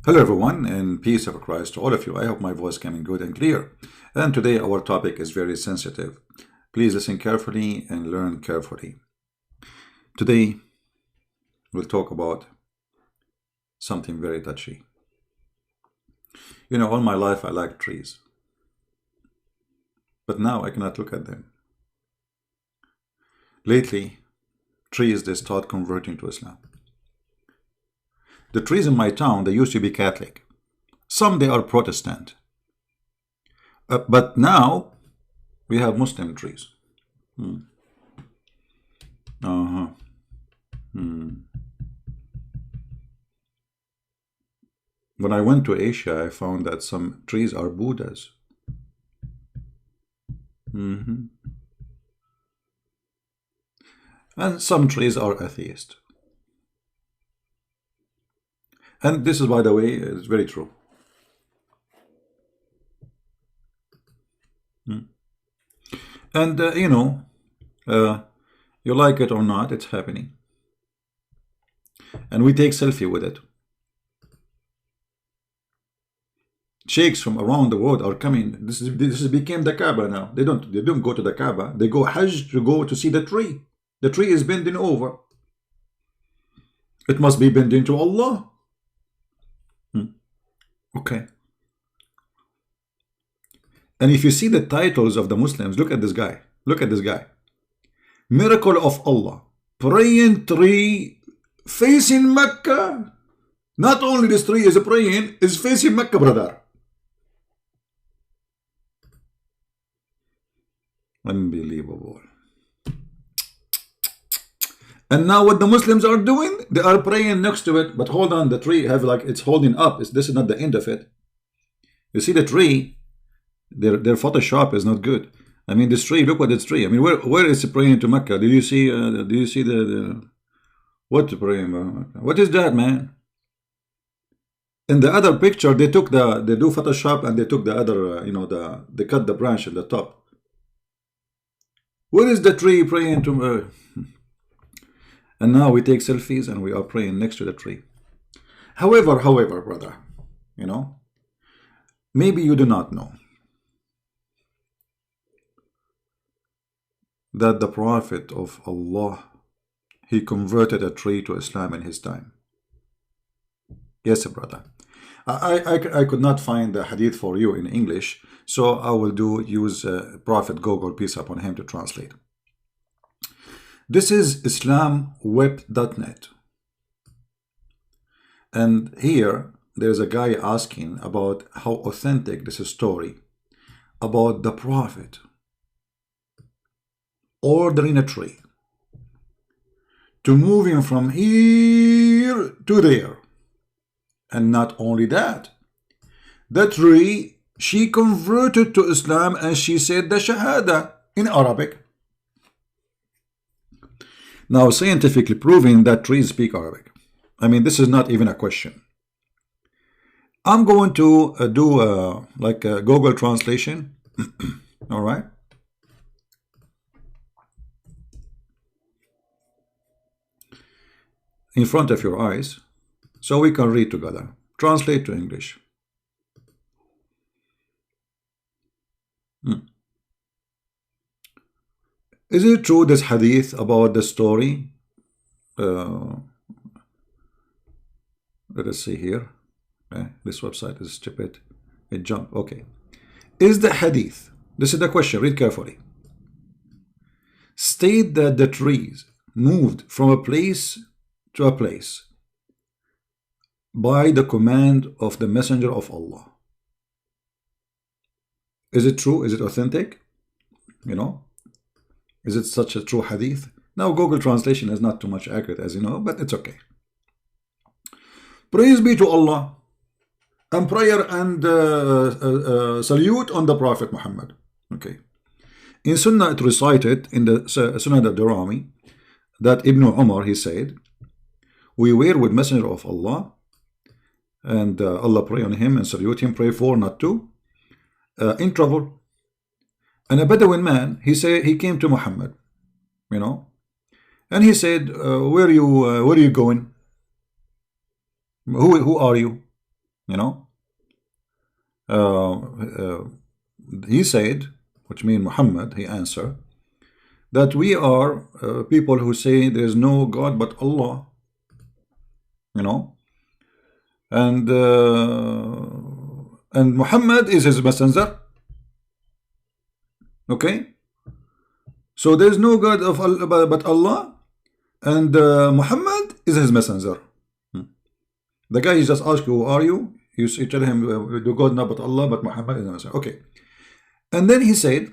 Hello everyone, and peace of Christ to all of you. I hope my voice coming good and clear. And today our topic is very sensitive. Please listen carefully and learn carefully. Today we'll talk about something very touchy. You know, all my life I like trees, but now I cannot look at them. Lately, trees they start converting to Islam. The trees in my town, they used to be Catholic. Some they are Protestant. But now we have Muslim trees. Uh-huh. When I went to Asia, I found that some trees are Buddhas. And some trees are atheist. And this is, by the way, is very true. And, you like it or not, it's happening. And we take selfie with it. Sheikhs from around the world are coming. This became the Kaaba now. They don't go to the Kaaba. They go Hajj to go to see the tree. The tree is bending over. It must be bending to Allah. Okay. And if you see the titles of the Muslims, look at this guy. Look at this guy. Miracle of Allah. Praying tree facing Mecca. Not only this tree is praying, is facing Mecca, brother. Unbelievable. And now what the Muslims are doing, they are praying next to it. But hold on, the tree have like it's holding up. This is not the end of it. You see the tree, their Photoshop is not good. I mean, this tree, look what this tree. I mean, where is it praying to Mecca? Do you see the what to praying about Mecca? What is that, man? In the other picture, they do Photoshop and they took the other, they cut the branch at the top. Where is the tree praying to? And now we take selfies and we are praying next to the tree. However, brother, maybe you do not know that the Prophet of Allah, he converted a tree to Islam in his time. Yes, brother. I could not find the hadith for you in English, so I will use Prophet Google, peace upon him, to translate. This is islamweb.net. And here there's a guy asking about how authentic this story about the Prophet ordering a tree to move him from here to there. And not only that, the tree, she converted to Islam and she said the Shahada in Arabic. Now, scientifically proven that trees speak Arabic. I mean, this is not even a question. I'm going to do like a Google translation. All right. In front of your eyes, so we can read together. Translate to English. Is it true, this hadith about the story? Let us see here. This website is stupid. It jumped. Okay. Is the hadith, this is the question, read carefully, state that the trees moved from a place to a place by the command of the Messenger of Allah? Is it true? Is it authentic? Is it such a true hadith? Now, Google translation is not too much accurate, as you know, but it's okay. Praise be to Allah, and prayer and salute on the Prophet Muhammad. Okay. In Sunnah, it recited in the Sunnah al-Darimi that Ibn Umar, he said, we were with Messenger of Allah, and Allah pray on him and salute him, pray for, not to, in trouble. And a Bedouin man, he came to Muhammad, and he said, where are you going? Who are you? you know. He said, which means Muhammad, he answered, that we are people who say there is no God but Allah, you know, and Muhammad is his messenger. Okay, so there is no God of Allah but Allah, and Muhammad is his messenger. The guy he just asked you, who are you? You tell him, do God not but Allah, but Muhammad is the messenger. Okay, and then he said,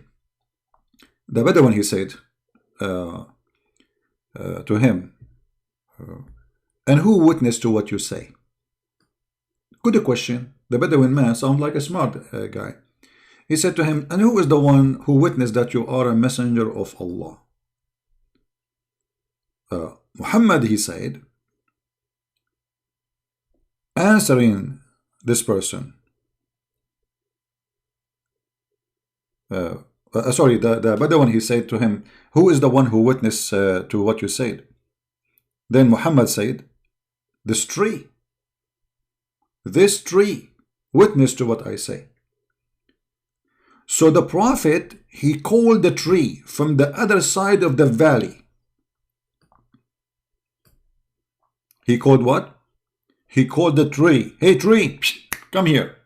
the Bedouin, he said to him, and who witnessed to what you say? Good question. The Bedouin man sounds like a smart guy. He said to him, and who is the one who witnessed that you are a messenger of Allah? Muhammad, he said, answering this person, sorry, the Bedouin, he said to him, who is the one who witnessed to what you said? Then Muhammad said, this tree witnessed to what I say. So the Prophet, he called the tree from the other side of the valley. He called what? He called the tree, hey tree, come here.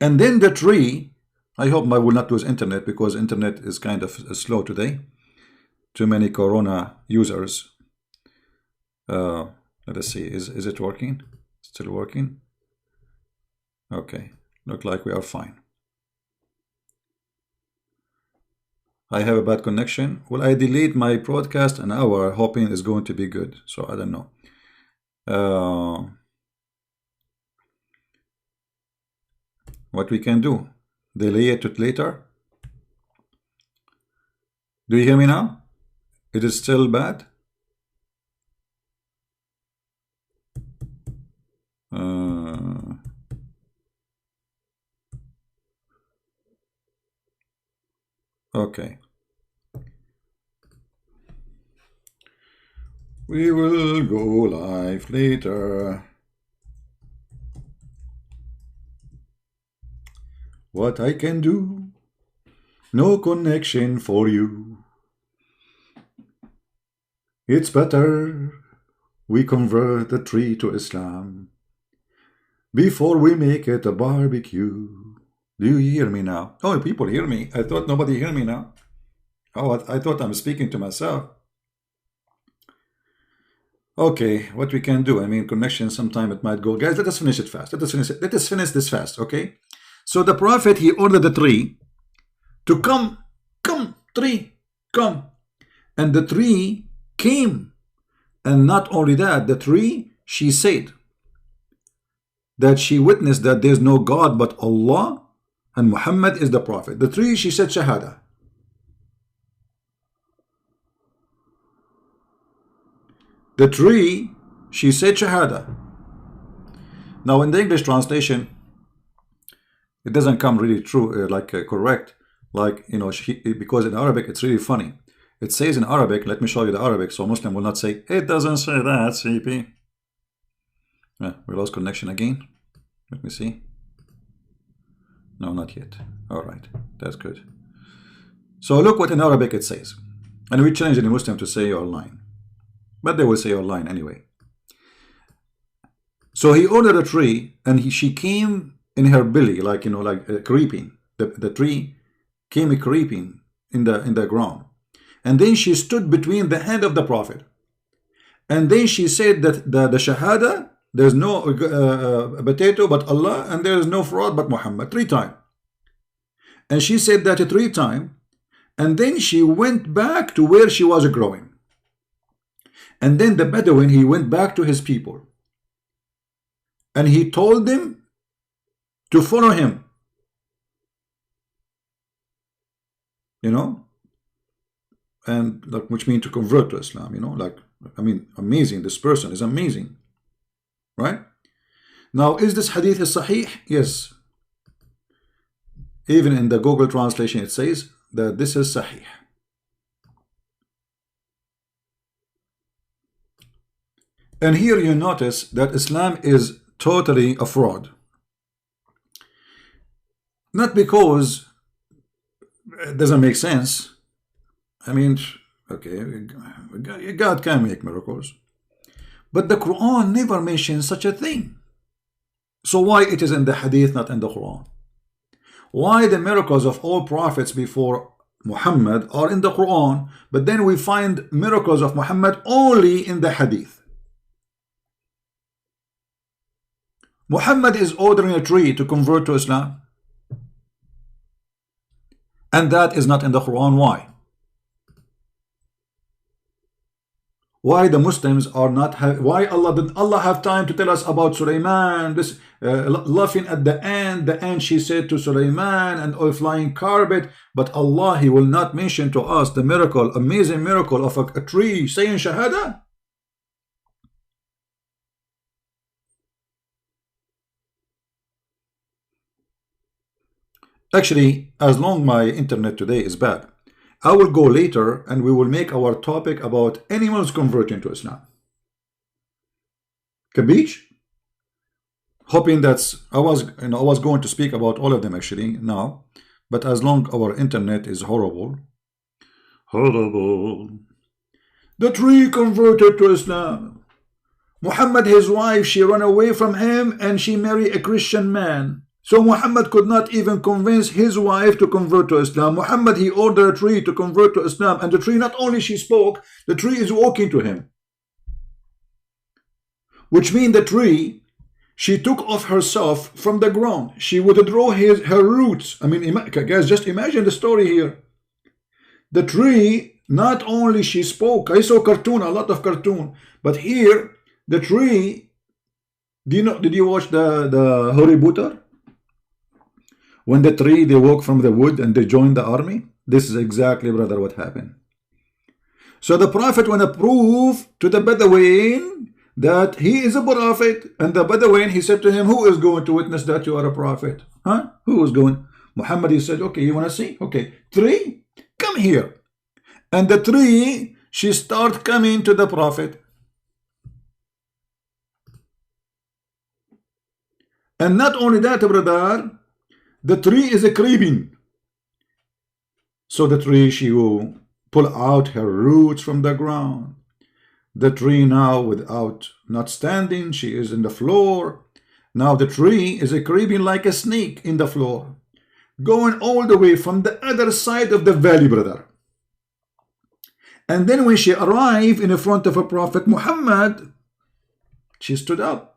And then the tree, I hope I will not lose internet because internet is kind of slow today. Too many Corona users. Let us see, is it working? Still working? Okay, look like we are fine. I have a bad connection. Will I delete my broadcast an hour hoping it's going to be good? So I don't know. What we can do? Delay it to later? Do you hear me now? It is still bad? Okay. We will go live later. What I can do? No connection for you. It's better we convert the tree to Islam before we make it a barbecue. Do you hear me now? Oh, people hear me. I thought nobody hear me now. Oh, I thought I'm speaking to myself. Okay, what we can do? I mean, connection, sometime it might go. Guys, let us finish it fast. Let us finish this fast, okay? So the Prophet, he ordered the tree to come, tree, come. And the tree came. And not only that, the tree, she said that she witnessed that there's no God but Allah and Muhammad is the Prophet. The tree, she said Shahada. The tree, she said Shahada. Now in the English translation, it doesn't come really true, correct, like, you know, because in Arabic it's really funny. It says in Arabic, let me show you the Arabic so Muslim will not say, it doesn't say that, CP. We lost connection again. Let me see. No, not yet. All right, that's good. So look what in Arabic it says. And we challenge any Muslim to say your line. But they will say your line anyway. So he ordered a tree and she came in her belly, like, you know, like creeping. The tree came creeping in the ground. And then she stood between the hand of the Prophet. And then she said that the Shahada, there's no potato but Allah, and there is no fraud but Muhammad, 3 times. And she said that 3 times. And then she went back to where she was growing. And then the Bedouin, he went back to his people. And he told them to follow him. You know? And like, which means to convert to Islam, you know, like, I mean, amazing. This person is amazing, right? Now, is this hadith is sahih? Yes. Even in the Google translation, it says that this is sahih. And here you notice that Islam is totally a fraud. Not because it doesn't make sense. I mean, okay, God can make miracles, but the Quran never mentions such a thing. So why it is in the Hadith, not in the Quran? Why the miracles of all prophets before Muhammad are in the Quran, but then we find miracles of Muhammad only in the Hadith? Muhammad is ordering a tree to convert to Islam, and that is not in the Quran. Why? Why the Muslims are not why did Allah have time to tell us about Sulaiman, this laughing at the end she said to Sulaiman, and a flying carpet, but Allah, He will not mention to us the miracle, amazing miracle of a tree saying Shahada? Actually, as long my internet today is bad, I will go later and we will make our topic about animals converting to Islam. Kabich? Hoping that's I was going to speak about all of them actually now, but as long our internet is horrible. The tree converted to Islam. Muhammad, his wife, she ran away from him and she married a Christian man. So Muhammad could not even convince his wife to convert to Islam. Muhammad, he ordered a tree to convert to Islam, and the tree, not only she spoke, the tree is walking to him. Which means the tree, she took off herself from the ground. She withdrew her roots. I mean, guys, just imagine the story here. The tree, not only she spoke, I saw cartoon, a lot of cartoon, but here, the tree, did you watch the Harry Potter? When the tree, they walk from the wood and they join the army. This is exactly, brother, what happened. So the prophet want to prove to the Bedouin that he is a prophet, and the Bedouin, he said to him, who is going to witness that you are a prophet? Huh? Who is going? Muhammad, he said, okay, you want to see? Okay, tree, come here. And the tree, she start coming to the prophet. And not only that, brother, the tree is a creeping. So the tree, she will pull out her roots from the ground. The tree now, without not standing, she is in the floor. Now the tree is a creeping like a snake in the floor, going all the way from the other side of the valley, brother. And then when she arrived in front of a Prophet Muhammad, she stood up.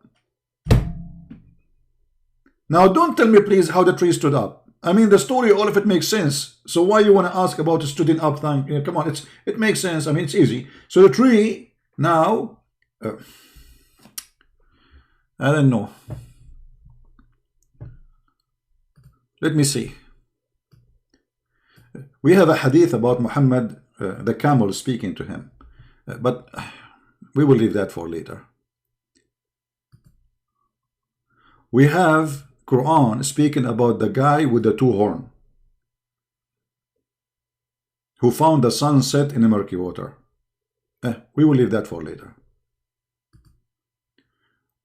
Now, don't tell me, please, how the tree stood up. I mean, the story, all of it makes sense. So why you want to ask about the stood up thing? Yeah, come on, it makes sense. I mean, it's easy. So the tree now, I don't know. Let me see. We have a hadith about Muhammad, the camel speaking to him, but we will leave that for later. We have Quran speaking about the guy with the two horns who found the sun set in a murky water. We will leave that for later.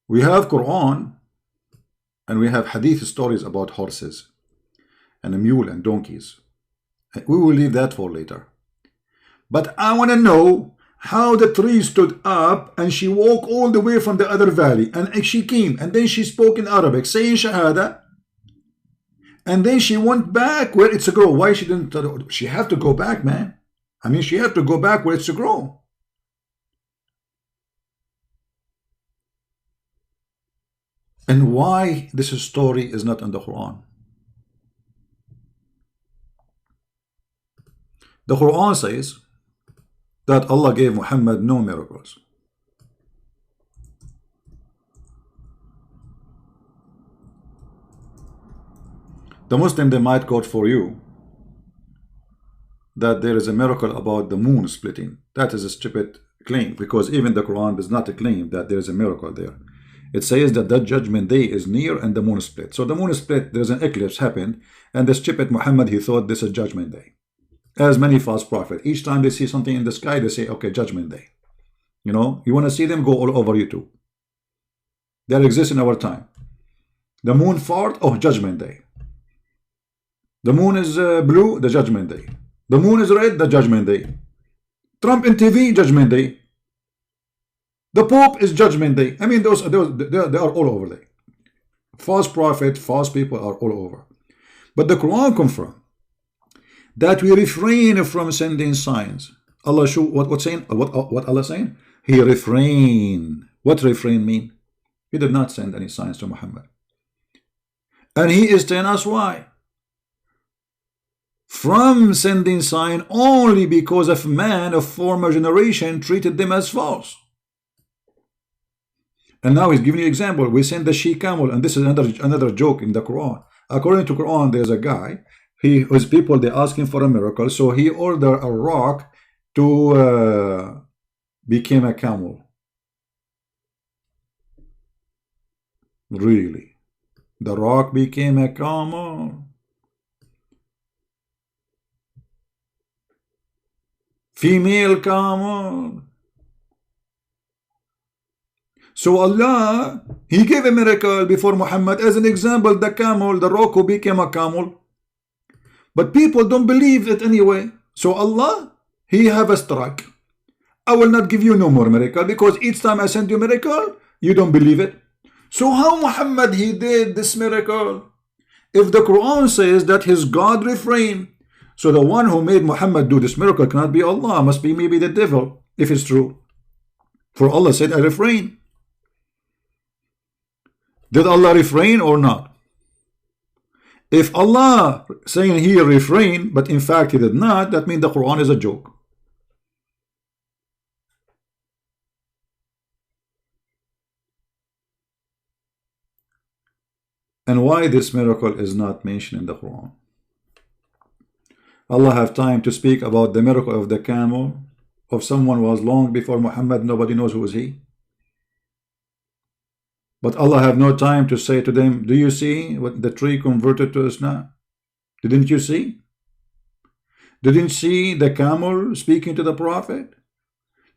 We have Quran and we have hadith stories about horses and a mule and donkeys. We will leave that for later. But I want to know how the tree stood up and she walked all the way from the other valley, and she came and then she spoke in Arabic saying Shahada, and then she went back where it's a grow. Why she didn't? She had to go back, man. I mean, she had to go back where it's a grow. And why this story is not in the Quran? The Quran says that Allah gave Muhammad no miracles. The Muslim, they might quote for you that there is a miracle about the moon splitting. That is a stupid claim, because even the Quran does not claim that there is a miracle there. It says that that judgment day is near and the moon split. So the moon split, there's an eclipse happened, and the stupid Muhammad, he thought this is judgment day. As many false prophets, each time they see something in the sky, they say, okay, judgment day. You know, you want to see them, go all over YouTube. that exists in our time. The moon fart, oh, Judgment Day. The moon is blue, the Judgment Day. The moon is red, the Judgment Day. Trump in TV, Judgment Day. The Pope is Judgment Day. I mean, they are all over there. False prophet, false people are all over. But the Quran confirms that we refrain from sending signs. Allah show what saying? What Allah saying? He refrain. What refrain mean? He did not send any signs to Muhammad. And he is telling us why. From sending sign only because of man of former generation treated them as false. And now he's giving you an example. We send the she camel, and this is another joke in the Quran. According to Quran, there's a guy. His people, they ask him for a miracle, so he ordered a rock to become a camel. Really, the rock became a camel. Female camel. So Allah, he gave a miracle before Muhammad. As an example, the camel, the rock who became a camel. But people don't believe it anyway. So Allah, he have a strike. I will not give you no more miracle, because each time I send you miracle, you don't believe it. So how Muhammad, he did this miracle? If the Quran says that his God refrained, so the one who made Muhammad do this miracle cannot be Allah, must be maybe the devil, if it's true. For Allah said, I refrain. Did Allah refrain or not? If Allah saying he refrained, but in fact he did not, that means the Quran is a joke. And why this miracle is not mentioned in the Quran? Allah have time to speak about the miracle of the camel, of someone who was long before Muhammad, nobody knows who is he. But Allah have no time to say to them, do you see what the tree converted to Islam? Didn't you see? Didn't you see the camel speaking to the Prophet?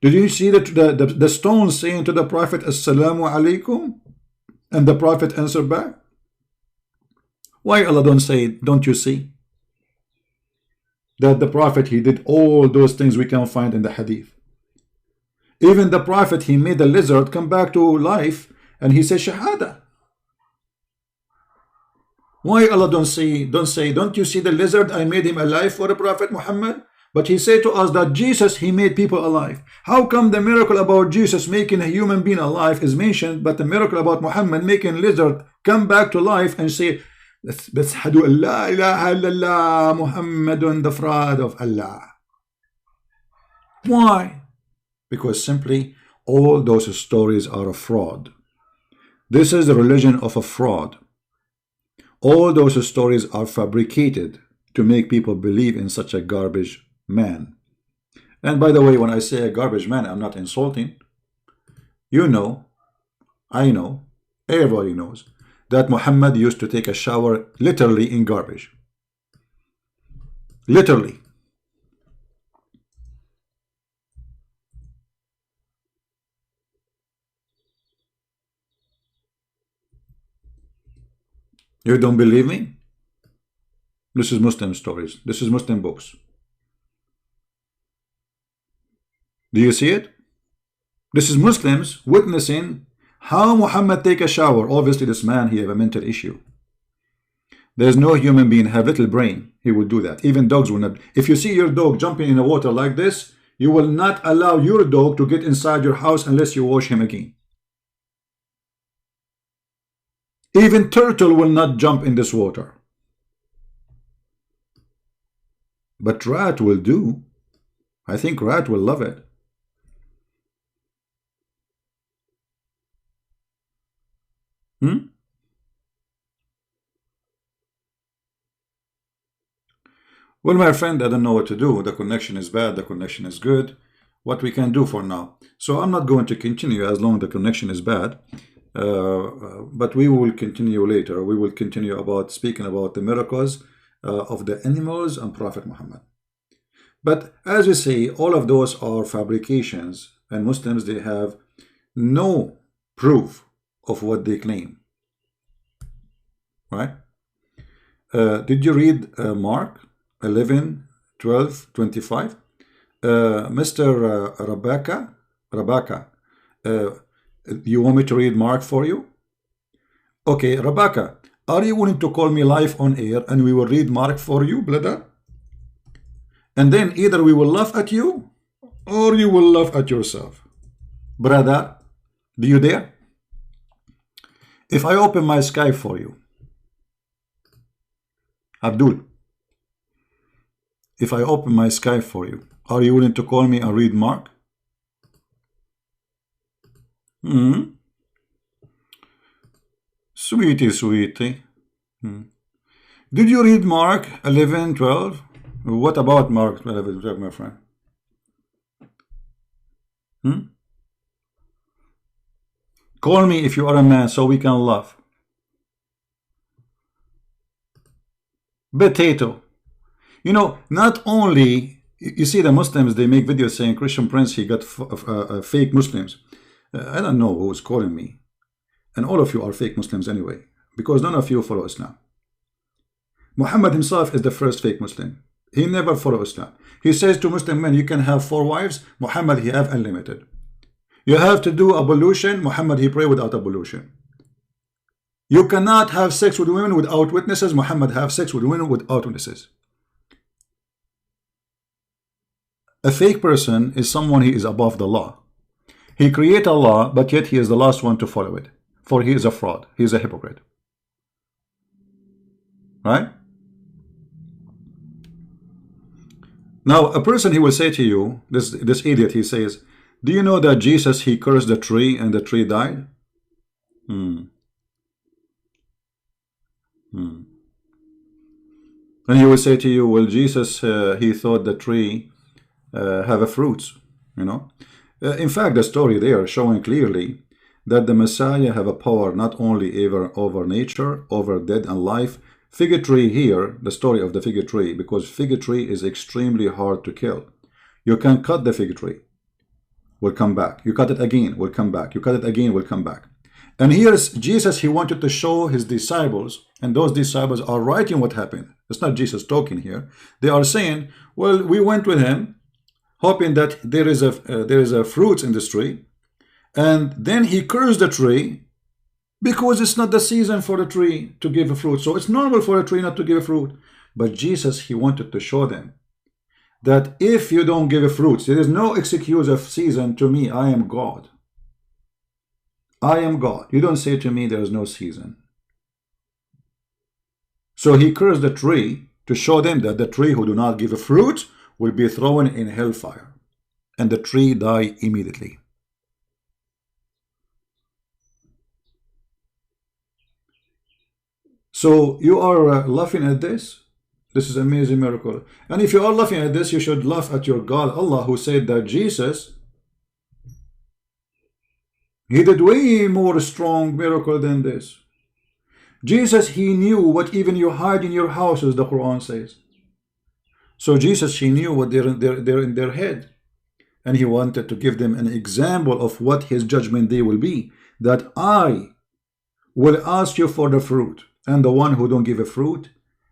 Did you see the stone saying to the Prophet, Assalamu alaikum? And the Prophet answered back? Why Allah don't say, don't you see? That the Prophet, he did all those things we can find in the hadith. Even the Prophet, he made the lizard come back to life, and he says Shahada. Why Allah don't say, don't you see the lizard? I made him alive for the Prophet Muhammad. But he said to us that Jesus, he made people alive. How come the miracle about Jesus making a human being alive is mentioned, but the miracle about Muhammad making lizard come back to life and say, Bashhadu an la ilaha illallah Muhammadun, the fraud of Allah? Why? Because simply all those stories are a fraud. This is the religion of a fraud. All those stories are fabricated to make people believe in such a garbage man. And by the way, when I say a garbage man, I'm not insulting. You know, I know, everybody knows that Muhammad used to take a shower literally in garbage. Literally. You don't believe me? This is Muslim stories. This is Muslim books. Do you see it? This is Muslims witnessing how Muhammad take a shower. Obviously this man, he have a mental issue. There's no human being have little brain, he will do that. Even dogs will not. If you see your dog jumping in the water like this, you will not allow your dog to get inside your house unless you wash him again. Even turtle will not jump in this water. But rat will do. I think rat will love it. Well, my friend, I don't know what to do. The connection is bad, the connection is good. What we can do for now. So I'm not going to continue as long as the connection is bad. But we will continue later. We will continue about speaking about the miracles of the animals and Prophet Muhammad. But as we say, all of those are fabrications, and Muslims, they have no proof of what they claim. Right? Did you read Mark 11, 12, 25? Mr. Rebecca, you want me to read Mark for you? Okay, Rebecca, are you willing to call me live on air and we will read Mark for you, brother? And then either we will laugh at you or you will laugh at yourself. Brother, do you dare? If I open my Skype for you, Abdul, if I open my Skype for you, are you willing to call me and read Mark? Sweetie, sweetie. Did you read Mark 11, 12? What about Mark 11, 12, my friend? Call me if you are a man so we can laugh. Potato. You know, not only, you see the Muslims, they make videos saying Christian Prince, he got fake Muslims. I don't know who's calling me. And all of you are fake Muslims anyway, because none of you follow Islam. Muhammad himself is the first fake Muslim. He never followed Islam. He says to Muslim men, you can have 4 wives. Muhammad, he have unlimited. You have to do ablution. Muhammad, he pray without ablution. You cannot have sex with women without witnesses. Muhammad have sex with women without witnesses. A fake person is someone he is above the law. He create a law, but yet he is the last one to follow it. For he is a fraud. He is a hypocrite. Right? Now, a person, he will say to you, this idiot, he says, do you know that Jesus, he cursed the tree and the tree died? And he will say to you, well, Jesus, he thought the tree have a fruits, you know. In fact, the story there showing clearly that the Messiah have a power not only over nature, over death and life. Fig tree here, the story of the fig tree, because fig tree is extremely hard to kill. You can cut the fig tree, will come back. You cut it again, will come back. You cut it again, will come back. And here's Jesus, he wanted to show his disciples, and those disciples are writing what happened. It's not Jesus talking here. They are saying, well, we went with him, hoping that there is a fruits industry, and then he cursed the tree because it's not the season for the tree to give a fruit. So it's normal for a tree not to give a fruit. But Jesus, he wanted to show them that if you don't give a fruit, there is no excuse of season to me. I am God. I am God. You don't say to me there is no season. So he cursed the tree to show them that the tree who do not give a fruit will be thrown in hellfire. And the tree die immediately. So you are laughing at this? This is an amazing miracle. And if you are laughing at this, you should laugh at your God, Allah, who said that Jesus, he did way more strong miracle than this. Jesus, he knew what even you hide in your house, as the Quran says. So Jesus, he knew what they're in their head. And he wanted to give them an example of what his judgment day will be. That I will ask you for the fruit. And the one who don't give a fruit,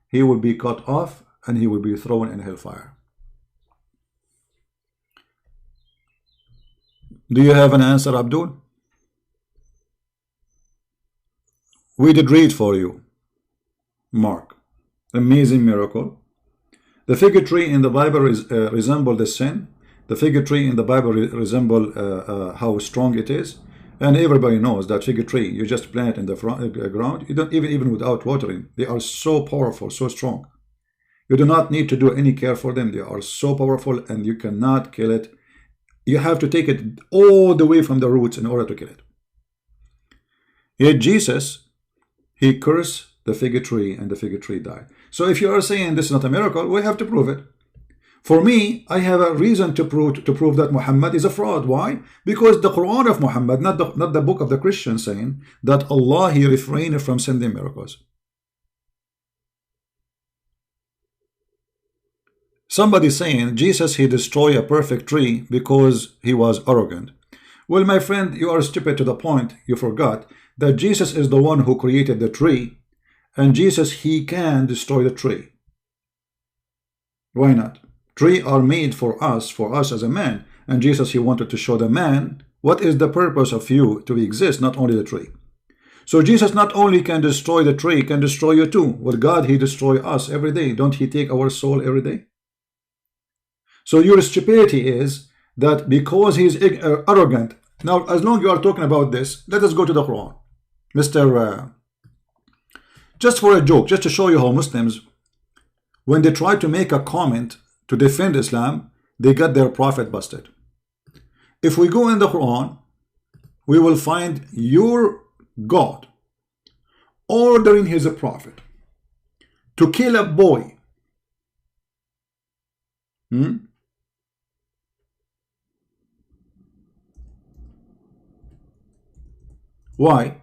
he will be cut off and he will be thrown in hellfire. Do you have an answer, Abdul? We did read for you, Mark. Amazing miracle. The fig tree in the Bible resemble the sin. The fig tree in the Bible resemble how strong it is. And everybody knows that fig tree, you just plant it in the ground. You don't even without watering. They are so powerful, so strong. You do not need to do any care for them. They are so powerful and you cannot kill it. You have to take it all the way from the roots in order to kill it. Yet Jesus, he cursed the fig tree and the fig tree died. So if you are saying this is not a miracle, we have to prove it. For me, I have a reason to prove that Muhammad is a fraud. Why? Because the Quran of Muhammad, not the book of the Christians, saying that Allah, he refrained from sending miracles. Somebody saying Jesus, he destroyed a perfect tree because he was arrogant. Well, my friend, you are stupid to the point you forgot that Jesus is the one who created the tree, and Jesus, he can destroy the tree. Why not? Trees are made for us as a man, and Jesus, he wanted to show the man what is the purpose of you to exist, not only the tree. So Jesus not only can destroy the tree, can destroy you too. With God, he destroys us every day. Don't he take our soul every day? So your stupidity is that because he's arrogant. Now, as long as you are talking about this, let us go to the Quran. Mr. Just for a joke, just to show you how Muslims, when they try to make a comment to defend Islam, they get their prophet busted. If we go in the Quran, we will find your God ordering his prophet to kill a boy. Why?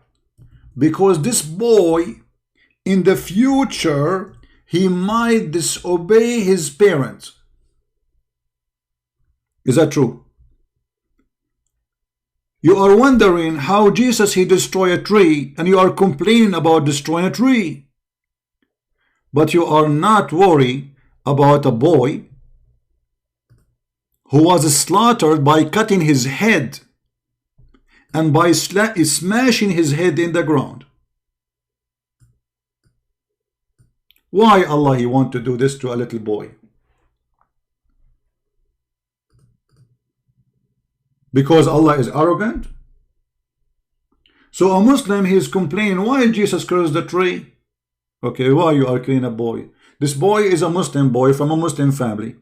Because this boy in the future, he might disobey his parents. Is that true? You are wondering how Jesus, he destroyed a tree, and you are complaining about destroying a tree. But you are not worried about a boy who was slaughtered by cutting his head and by smashing his head in the ground. Why Allah, he want to do this to a little boy? Because Allah is arrogant? So a Muslim, he is complaining, why Jesus cursed the tree? Okay, why you are killing a boy? This boy is a Muslim boy from a Muslim family.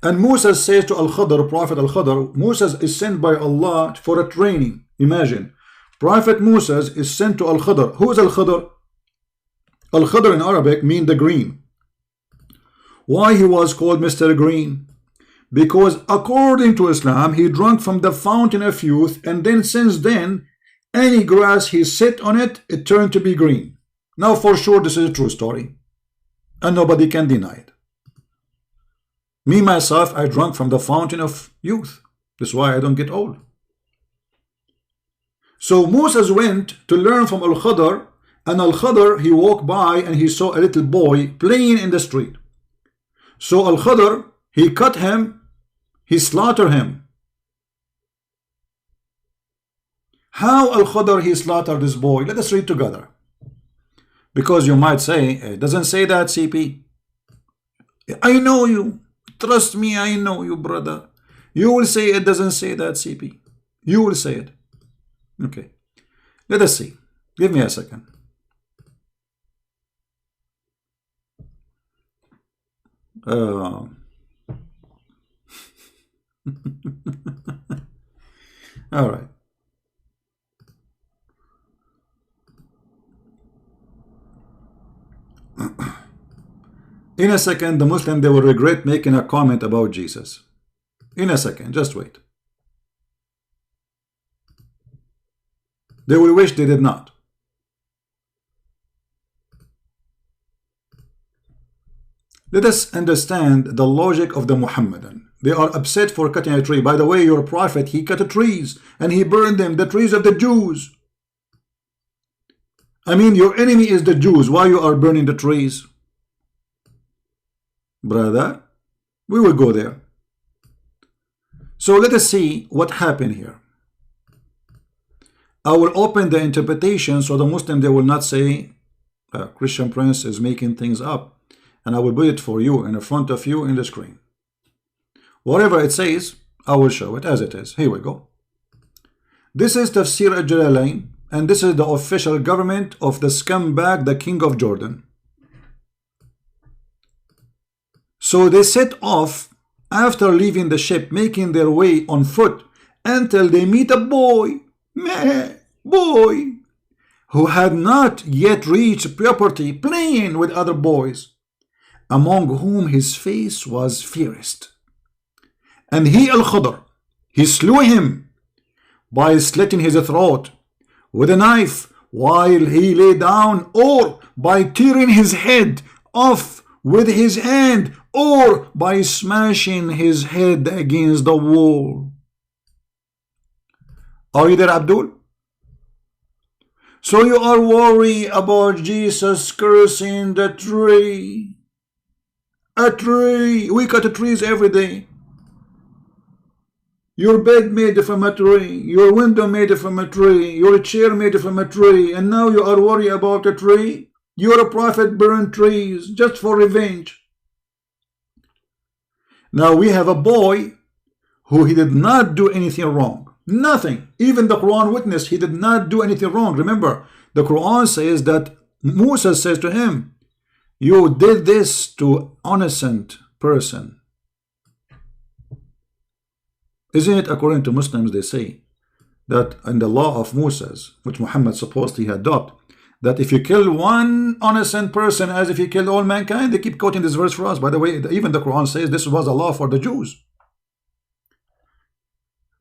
And Musa says to Al-Khadr, Prophet Al-Khadr, Musa is sent by Allah for a training. Imagine, Prophet Musa is sent to Al-Khadr. Who is Al-Khadr? Al-Khadr in Arabic means the green. Why he was called Mr. Green? Because according to Islam, he drank from the fountain of youth, and then since then, any grass he sit on it, it turned to be green. Now for sure this is a true story, and nobody can deny it. Me myself, I drank from the fountain of youth. That's why I don't get old. So Moses went to learn from Al-Khadr, and Al-Khadr, he walked by and he saw a little boy playing in the street. So Al-Khadr, he cut him, he slaughtered him. How Al-Khadr, he slaughtered this boy? Let us read together. Because you might say, it doesn't say that, CP. I know you. Trust me, I know you, brother. You will say it doesn't say that, CP. You will say it. Okay. Let us see. Give me a second. All right. In a second, the Muslim, they will regret making a comment about Jesus. In a second, just wait. They will wish they did not. Let us understand the logic of the Muhammadan. They are upset for cutting a tree. By the way, your prophet, he cut trees and he burned them, the trees of the Jews. I mean, your enemy is the Jews. Why you are burning the trees? Brother, we will go there. So let us see what happened here. I will open the interpretation so the Muslim, they will not say Christian Prince is making things up. And I will put it for you in front of you in the screen. Whatever it says, I will show it as it is. Here we go. This is Tafsir al-Jalalain, and this is the official government of the scumbag, the king of Jordan. So they set off after leaving the ship, making their way on foot until they meet a boy, who had not yet reached puberty, playing with other boys, among whom his face was fairest. And he, Al-Khadr, he slew him by slitting his throat with a knife while he lay down, or by tearing his head off with his hand, or by smashing his head against the wall. Are you there, Abdul? So you are worried about Jesus cursing the tree. A tree. We cut trees every day. Your bed made from a tree. Your window made from a tree. Your chair made from a tree. And now you are worried about a tree. Your prophet burned trees just for revenge. Now we have a boy who he did not do anything wrong. Nothing. Even the Quran witness, he did not do anything wrong. Remember, the Quran says that Musa says to him, you did this to innocent person. Isn't it according to Muslims, they say that in the law of Moses, which Muhammad supposedly had adopted, that if you kill one innocent person as if you killed all mankind? They keep quoting this verse for us. By the way, even the Quran says this was a law for the Jews.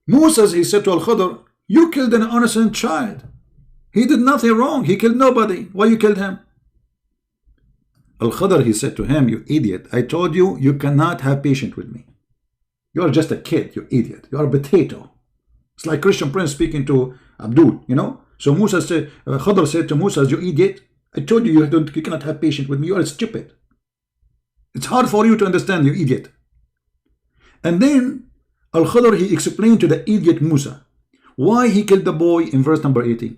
Moses, he said to Al-Khidr, you killed an innocent child. He did nothing wrong. He killed nobody. Why you killed him? Al-Khidr, he said to him, you idiot. I told you, you cannot have patience with me. You are just a kid, you idiot. You are a potato. It's like Christian Prince speaking to Abdul, you know. So Musa said, Khidr said to Musa, you idiot. I told you, you cannot have patience with me. You are stupid. It's hard for you to understand, you idiot. And then Al-Khidr, he explained to the idiot Musa why he killed the boy in verse number 80.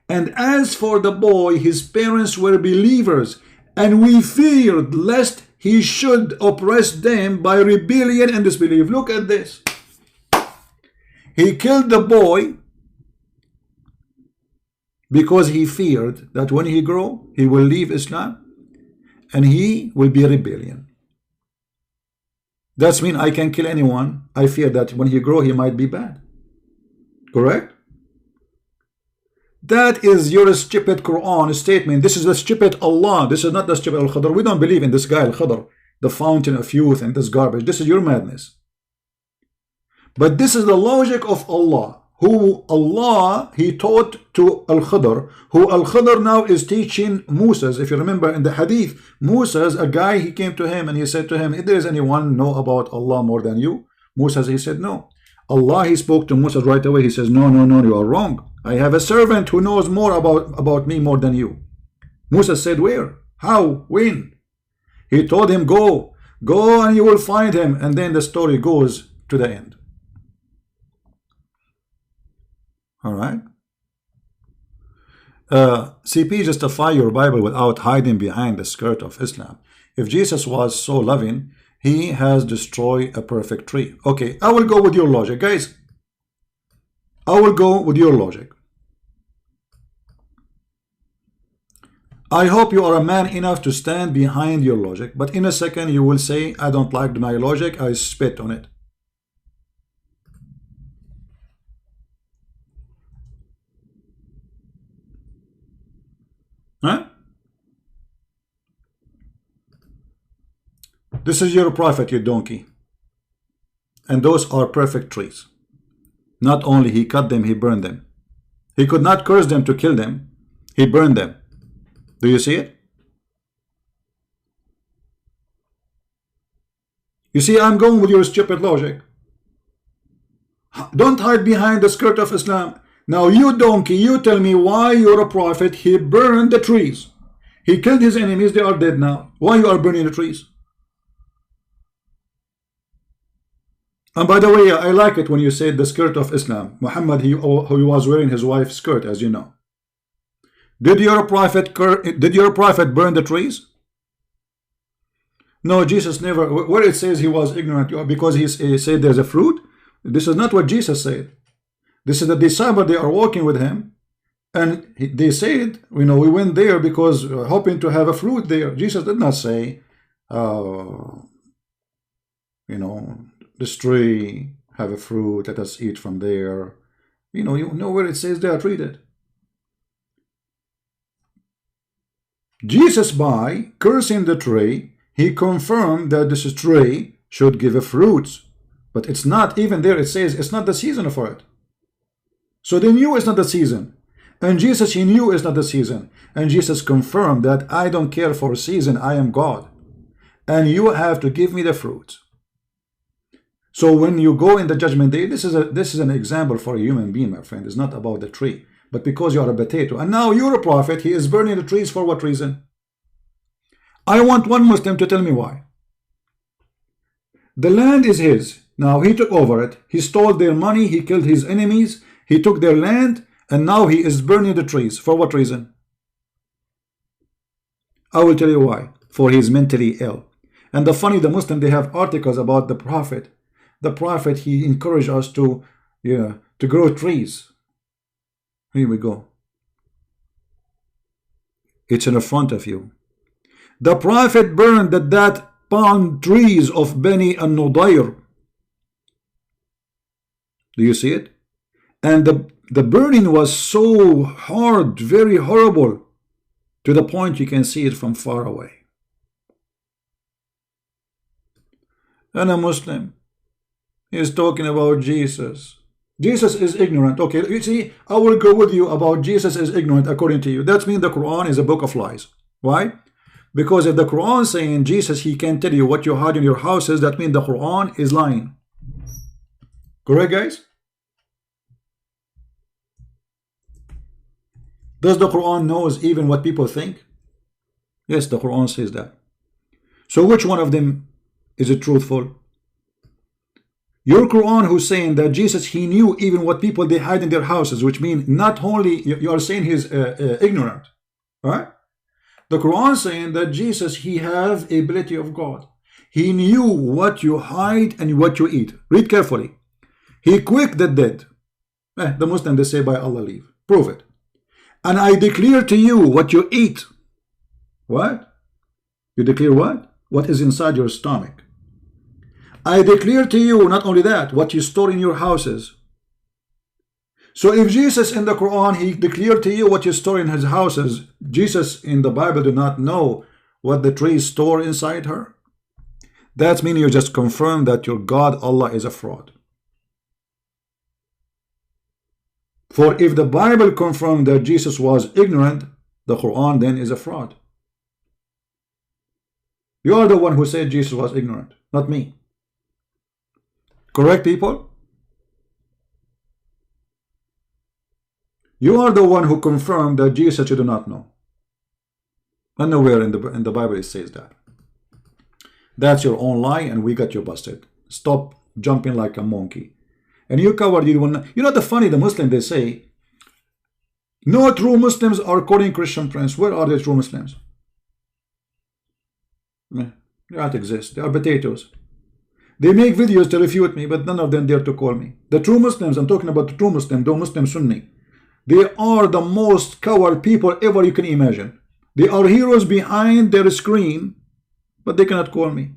And as for the boy, his parents were believers, and we feared lest he should oppress them by rebellion and disbelief. Look at this. He killed the boy because he feared that when he grow, he will leave Islam and he will be rebellion. That's mean I can kill anyone. I fear that when he grow, he might be bad. Correct? That is your stupid Quran statement. This is the stupid Allah. This is not the stupid Al-Khidr. We don't believe in this guy Al-Khidr, the fountain of youth and this garbage. This is your madness. But this is the logic of Allah, who Allah, he taught to Al-Khidr, who Al-Khidr now is teaching Moses. If you remember in the hadith, Moses, a guy, he came to him and he said to him, if there is anyone know about Allah more than you? Moses, he said, no. Allah, he spoke to Moses right away. He says, no, you are wrong. I have a servant who knows more about me more than you. Moses said, where? How? When? He told him, go and you will find him. And then the story goes to the end. All right. CP, justify your Bible without hiding behind the skirt of Islam. If Jesus was so loving, he has destroyed a perfect tree. Okay, I will go with your logic, guys. I will go with your logic. I hope you are a man enough to stand behind your logic, but in a second you will say, I don't like my logic, I spit on it. Huh? This is your prophet, you donkey. And those are perfect trees. Not only he cut them, he burned them. He could not curse them to kill them. He burned them. Do you see it? You see, I'm going with your stupid logic. Don't hide behind the skirt of Islam. Now you donkey, you tell me why you're a prophet. He burned the trees. He killed his enemies. They are dead now. Why you are burning the trees? And by the way, I like it when you say the skirt of Islam. Muhammad, he was wearing his wife's skirt, as you know. Did your prophet burn the trees? No, Jesus never. Where it says he was ignorant because he said there's a fruit. This is not what Jesus said. This is the disciple. They are walking with him, and they said, you know, we went there because hoping to have a fruit there. Jesus did not say, you know, this tree have a fruit. Let us eat from there. You know where it says they are treated. Jesus, by cursing the tree, he confirmed that this tree should give fruits. But it's not, even there it says it's not the season for it. So they knew it's not the season. And Jesus, he knew it's not the season. And Jesus confirmed that I don't care for season, I am God. And you have to give me the fruits. So when you go in the judgment day, this is an example for a human being, my friend. It's not about the tree. but because you are a potato. And now you're a prophet, he is burning the trees for what reason? I want one Muslim to tell me why. The land is his. Now he took over it. He stole their money. He killed his enemies. He took their land. And now he is burning the trees. For what reason? I will tell you why. For he is mentally ill. And the Muslim, they have articles about the Prophet. The Prophet, he encouraged us to grow trees. Here we go. It's in the front of you. The Prophet burned that palm trees of Bani an-Nudayr. Do you see it? And the burning was so hard, very horrible, to the point you can see it from far away. And a Muslim is talking about Jesus. Jesus is ignorant. Okay, you see, I will go with you about Jesus is ignorant according to you. That means the Quran is a book of lies. Why? Because if the Quran is saying Jesus, he can tell you what you hide in your houses, that means the Quran is lying. Correct, guys? Does the Quran knows even what people think? Yes, the Quran says that. So which one of them is it truthful? Your Quran who's saying that Jesus, he knew even what people they hide in their houses, which means not only you are saying he's ignorant, right? The Quran saying that Jesus, he has the ability of God. He knew what you hide and what you eat. Read carefully. He quick the dead. The Muslim, they say by Allah leave. Prove it. And I declare to you what you eat. What? You declare what? What is inside your stomach. I declare to you not only that, what you store in your houses. So if Jesus in the Quran, he declared to you what you store in his houses, Jesus in the Bible do not know what the trees store inside her. That means you just confirm that your God, Allah, is a fraud. For if the Bible confirmed that Jesus was ignorant, the Quran then is a fraud. You are the one who said Jesus was ignorant, not me. Correct, people? You are the one who confirmed that Jesus you do not know. And nowhere in the Bible it says that. That's your own lie, and we got you busted. Stop jumping like a monkey. And you covered, you know the funny, the Muslim, they say, no true Muslims are quoting Christian Prince. Where are the true Muslims? They don't exist. They are potatoes. They make videos to refute me, but none of them dare to call me. The true Muslims, I'm talking about the true Muslim, the Muslim Sunni. They are the most coward people ever you can imagine. They are heroes behind their screen, but they cannot call me.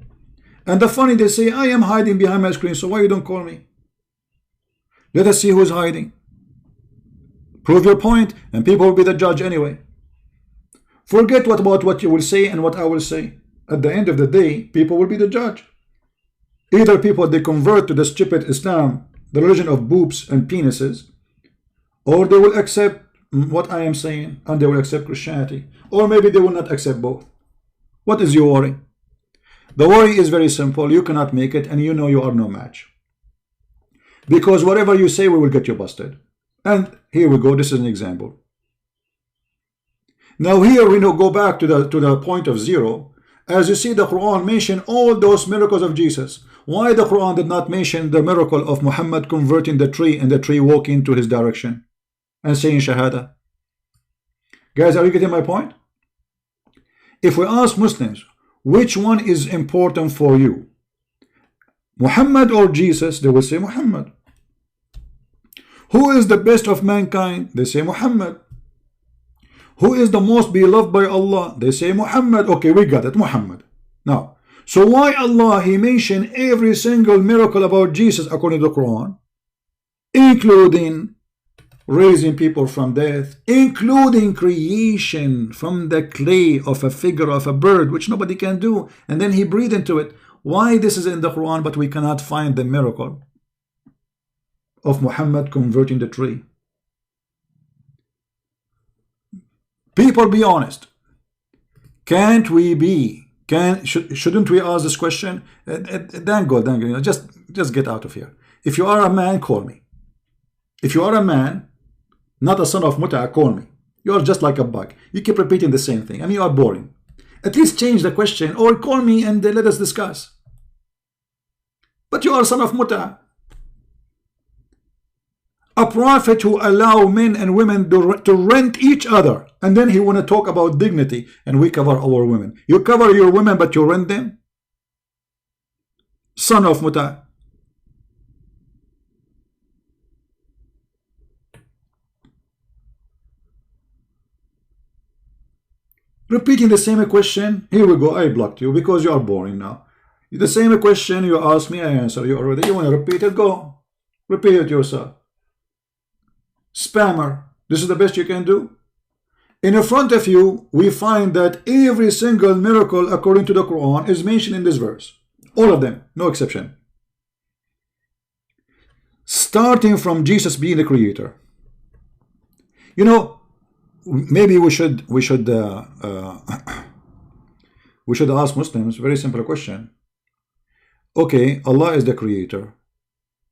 And the funny, they say, I am hiding behind my screen, so why you don't call me? Let us see who's hiding. Prove your point, and people will be the judge anyway. Forget about what you will say and what I will say. At the end of the day, people will be the judge. Either people, they convert to the stupid Islam, the religion of boobs and penises, or they will accept what I am saying, and they will accept Christianity. Or maybe they will not accept both. What is your worry? The worry is very simple. You cannot make it, and you know you are no match. Because whatever you say, we will get you busted. And here we go. This is an example. Now here we go back to the point of zero. As you see, the Quran mentioned all those miracles of Jesus. Why the Quran did not mention the miracle of Muhammad converting the tree and the tree walking to his direction and saying Shahada? Guys, are you getting my point? If we ask Muslims, which one is important for you? Muhammad or Jesus? They will say Muhammad. Who is the best of mankind? They say Muhammad. Who is the most beloved by Allah? They say Muhammad. Okay, we got it, Muhammad. Now, so why Allah, he mentioned every single miracle about Jesus according to the Quran, including raising people from death, including creation from the clay of a figure of a bird, which nobody can do, and then he breathed into it. Why this is in the Quran, but we cannot find the miracle of Muhammad converting the tree? People, be honest. Can't we be? Shouldn't we ask this question? Dango, just get out of here. If you are a man, call me. If you are a man, not a son of muta, call me. You are just like a bug. You keep repeating the same thing. I mean, you are boring. At least change the question or call me and let us discuss. But you are a son of muta. A prophet who allow men and women to rent each other, and then he want to talk about dignity, and we cover our women. You cover your women, but you rent them? Son of muta. Repeating the same question. Here we go. I blocked you because you are boring now. The same question you asked me, I answer you already. You want to repeat it? Go. Repeat it yourself. Spammer. This is the best you can do. In front of you, we find that every single miracle according to the Quran is mentioned in this verse. All of them, no exception. Starting from Jesus being the creator. You know, maybe we should ask Muslims very simple question. Okay, Allah is the creator,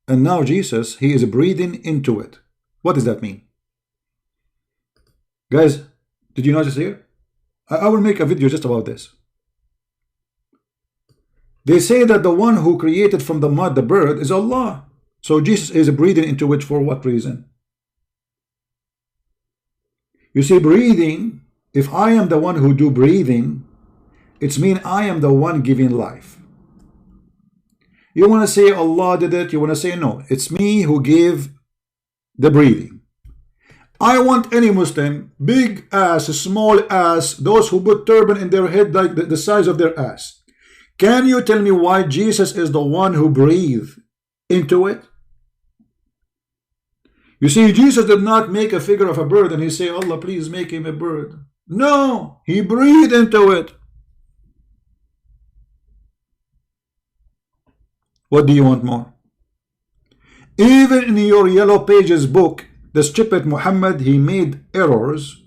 and now Jesus, he is breathing into it. What does that mean? Guys, did you notice here? I will make a video just about this. They say that the one who created from the mud the bird is Allah. So Jesus is breathing into it for what reason? You see, breathing, if I am the one who do breathing, it's mean I am the one giving life. You want to say Allah did it, you want to say no, it's me who gave the breathing. I want any Muslim, big ass, small ass, those who put turban in their head like the size of their ass. Can you tell me why Jesus is the one who breathed into it? You see, Jesus did not make a figure of a bird and he say, Allah, please make him a bird. No, he breathed into it. What do you want more? Even in your Yellow Pages book, the stupid Muhammad, he made errors.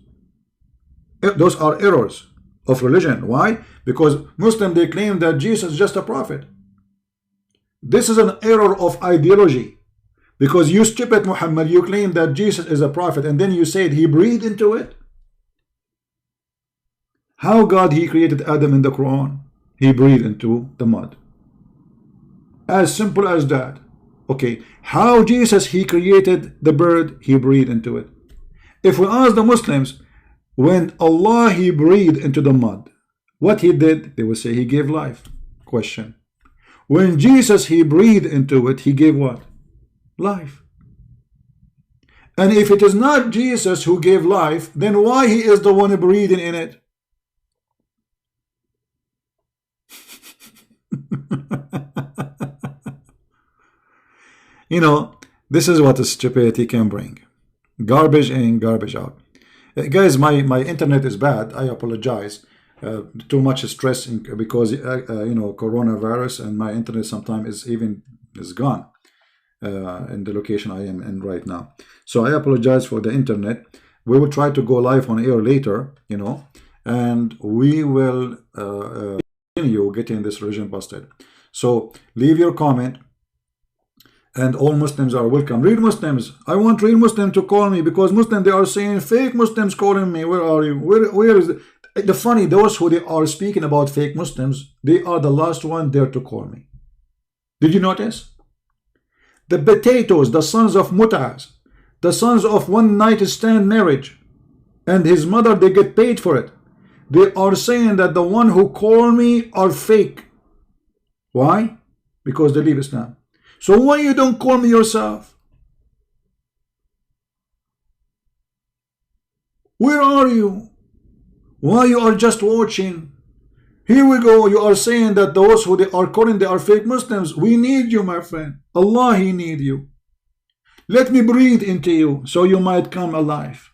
Those are errors of religion. Why? Because Muslims, they claim that Jesus is just a prophet. This is an error of ideology. Because you stupid Muhammad, you claim that Jesus is a prophet, and then you said he breathed into it. How God he created Adam in the Quran? He breathed into the mud. As simple as that. Okay, how Jesus he created the bird? He breathed into it. If we ask the Muslims, when Allah he breathed into the mud, what he did? They will say he gave life. Question. When Jesus he breathed into it, he gave what? Life. And if it is not Jesus who gave life, then why he is the one breathing in it? You know, this is what stupidity can bring. Garbage in, garbage out. Guys, my internet is bad. I apologize. Too much stress because you know, coronavirus, and my internet sometimes is gone in the location I am in right now. So I apologize for the internet. We will try to go live on air later, you know, and we will continue getting this religion busted. So leave your comment. And all Muslims are welcome. Real Muslims, I want real Muslims to call me, because Muslims, they are saying fake Muslims calling me. Where are you? Where is the funny? Those who they are speaking about fake Muslims, they are the last one there to call me. Did you notice? The potatoes, the sons of Mut'as, the sons of one night stand marriage, and his mother, they get paid for it. They are saying that the one who call me are fake. Why? Because they leave Islam. So why you don't call me yourself? Where are you? Why you are just watching? Here we go. You are saying that those who they are calling, they are fake Muslims. We need you, my friend. Allah, he need you. Let me breathe into you so you might come alive.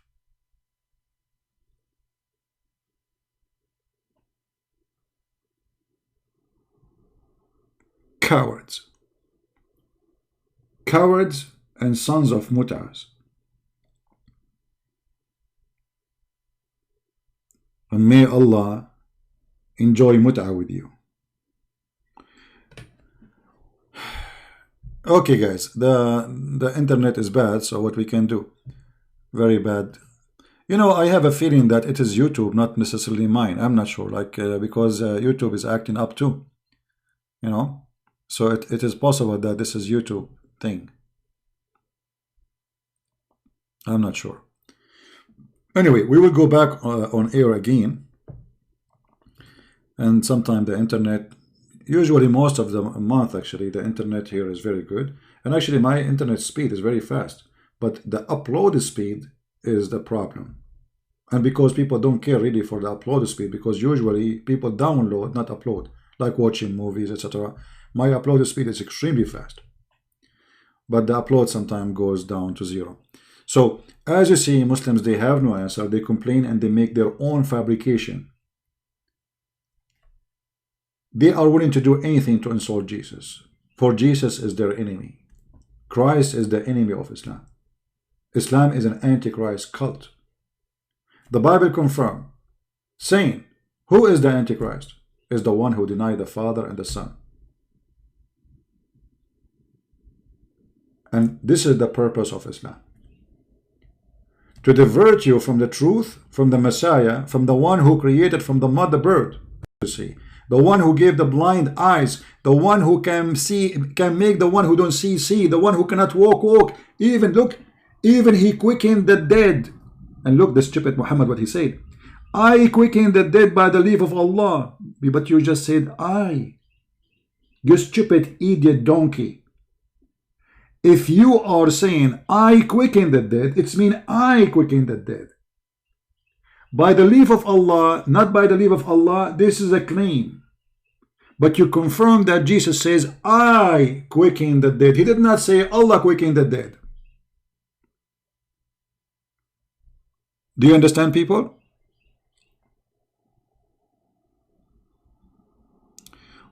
Cowards. Cowards and sons of Mut'as. And may Allah enjoy Mut'a with you. Okay guys, the internet is bad, so what we can do? Very bad. You know, I have a feeling that it is YouTube, not necessarily mine. I'm not sure, like because YouTube is acting up too. You know, so it is possible that this is YouTube thing. I'm not sure. Anyway, we will go back on air again, and sometime the internet, usually most of the month actually, the internet here is very good, and actually my internet speed is very fast, but the upload speed is the problem. And because people don't care really for the upload speed, because usually people download, not upload, like watching movies, etc. My upload speed is extremely fast, but the upload sometimes goes down to 0. So as you see, Muslims, they have no answer. They complain and they make their own fabrication. They are willing to do anything to insult Jesus, for Jesus is their enemy. Christ is the enemy of Islam. Islam is an antichrist cult. The Bible confirms, saying, who is the antichrist? Is the one who denied the Father and the Son. And this is the purpose of Islam: to divert you from the truth, from the Messiah, from the one who created from the mother bird, you see, the one who gave the blind eyes, the one who can see, can make the one who don't see see, the one who cannot walk. Even look, even he quickened the dead. And look, the stupid Muhammad, what he said: I quicken the dead by the leave of Allah. But you just said I. You stupid idiot donkey. If you are saying I quicken the dead, it's mean I quicken the dead. By the leave of Allah, not by the leave of Allah, this is a claim. But you confirm that Jesus says I quicken the dead. He did not say Allah quicken the dead. Do you understand, people?